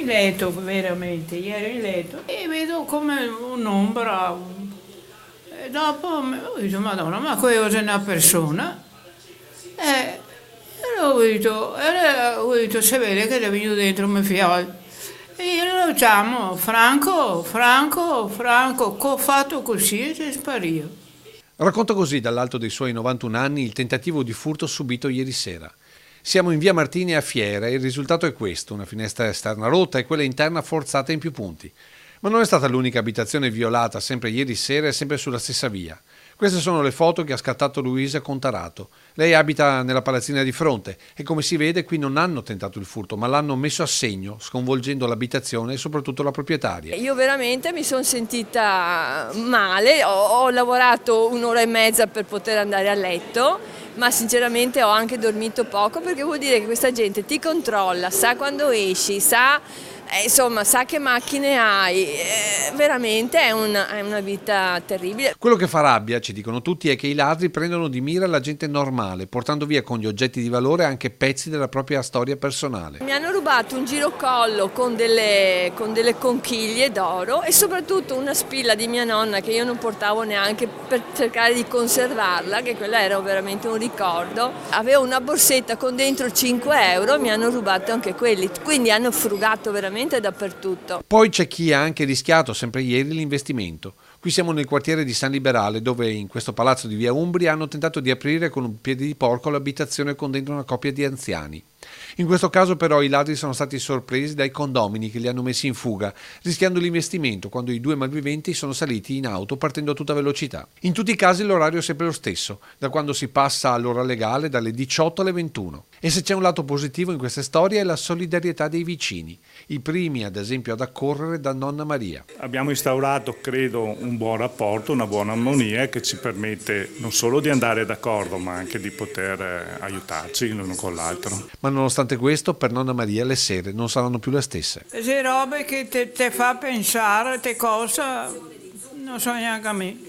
in letto veramente, ieri in letto e vedo come un'ombra. E dopo ho detto, Madonna, ma questa è una persona? E ho detto, se vede che è venuto dentro mio figlio. E io lo chiamo, Franco, Franco, Franco, che ho fatto così e si sparì. Racconta così dall'alto dei suoi 91 anni il tentativo di furto subito ieri sera. Siamo in via Martini a Fiera e il risultato è questo, una finestra esterna rotta e quella interna forzata in più punti. Ma non è stata l'unica abitazione violata sempre ieri sera e sempre sulla stessa via. Queste sono le foto che ha scattato Luisa Contarato. Lei abita nella palazzina di fronte e come si vede qui non hanno tentato il furto ma l'hanno messo a segno, sconvolgendo l'abitazione e soprattutto la proprietaria. Io veramente mi sono sentita male, ho lavorato un'ora e mezza per poter andare a letto, ma sinceramente ho anche dormito poco perché vuol dire che questa gente ti controlla, sa quando esci, sa che macchine hai, veramente è una vita terribile. Quello che fa rabbia, ci dicono tutti, è che i ladri prendono di mira la gente normale, portando via con gli oggetti di valore anche pezzi della propria storia personale. Mi hanno rubato un girocollo con delle conchiglie d'oro e soprattutto una spilla di mia nonna che io non portavo neanche per cercare di conservarla, che quella era veramente un ricordo. Avevo una borsetta con dentro 5 euro, mi hanno rubato anche quelli, quindi hanno frugato veramente dappertutto. Poi c'è chi ha anche rischiato sempre ieri l'investimento. Qui siamo nel quartiere di San Liberale dove in questo palazzo di via Umbria hanno tentato di aprire con un piede di porco l'abitazione con dentro una coppia di anziani. In questo caso però i ladri sono stati sorpresi dai condomini che li hanno messi in fuga, rischiando l'investimento quando i due malviventi sono saliti in auto partendo a tutta velocità. In tutti i casi l'orario è sempre lo stesso, da quando si passa all'ora legale dalle 18 alle 21. E se c'è un lato positivo in queste storie è la solidarietà dei vicini, i primi ad esempio ad accorrere da nonna Maria. Abbiamo instaurato, credo, un buon rapporto, una buona armonia che ci permette non solo di andare d'accordo ma anche di poter aiutarci l'uno con l'altro. Ma nonostante questo, per nonna Maria le sere non saranno più le stesse. Queste robe che te fa pensare, te cosa, non so neanche a me.